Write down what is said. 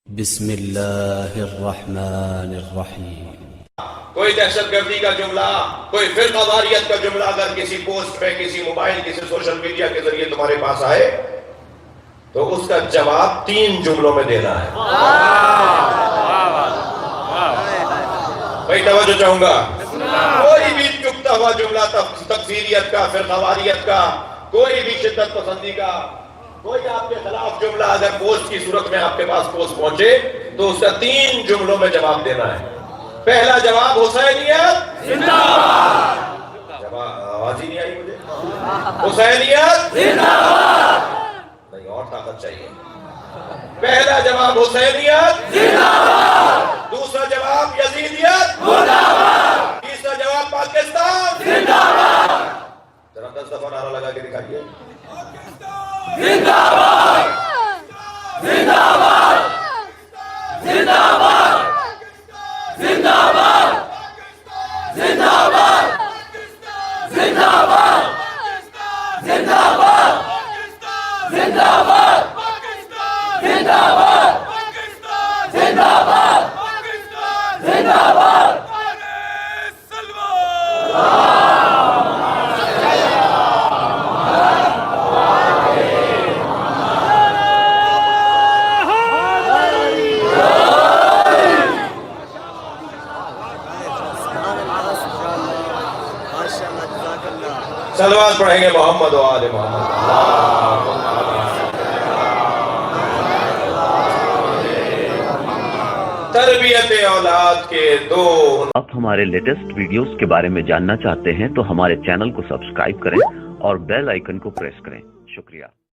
بسم اللہ الرحمن الرحیم۔ کوئی دہشت گردی کا جملہ، کوئی فرقہ واریت کا جملہ اگر کسی پوسٹ پہ، کسی موبائل، کسی سوشل میڈیا کے ذریعے تمہارے پاس آئے تو اس کا جواب 3 جملوں میں دینا ہے۔ بھائی توجہ چاہوں گا، کوئی بھی چکتا ہوا جملہ تکفیریت کا، فرقہ واریت کا، کوئی بھی شدت پسندی کا، کوئی آپ کے خلاف جملہ اگر پوسٹ کی صورت میں آپ کے پاس پوسٹ پہنچے تو اس کا 3 جملوں میں جواب دینا ہے۔ پہلا جواب حسینیت زندہ باد۔ جواب آواز ہی نہیں آئی مجھے۔ حسینیت زندہ باد۔ نہیں، اور طاقت چاہیے۔ پہلا جواب حسینیت زندہ باد۔ دوسرا جواب یزیدیت زندہ باد۔ تیسرا جواب پاکستان زندہ باد۔ ذرا 10 دفعہ نعرہ لگا کے دکھائیے۔ زندہ باد، زندہ باد، زندہ باد، زندہ باد، زندہ باد، زندہ باد، زندہ باد، زندہ باد، زندہ باد، زندہ باد، زندہ باد۔ صلوات پڑھیں گے محمد و آل محمد۔ تربیت اولاد کے 2۔ آپ ہمارے لیٹسٹ ویڈیوز کے بارے میں جاننا چاہتے ہیں تو ہمارے چینل کو سبسکرائب کریں اور بیل آئیکن کو پریس کریں۔ شکریہ۔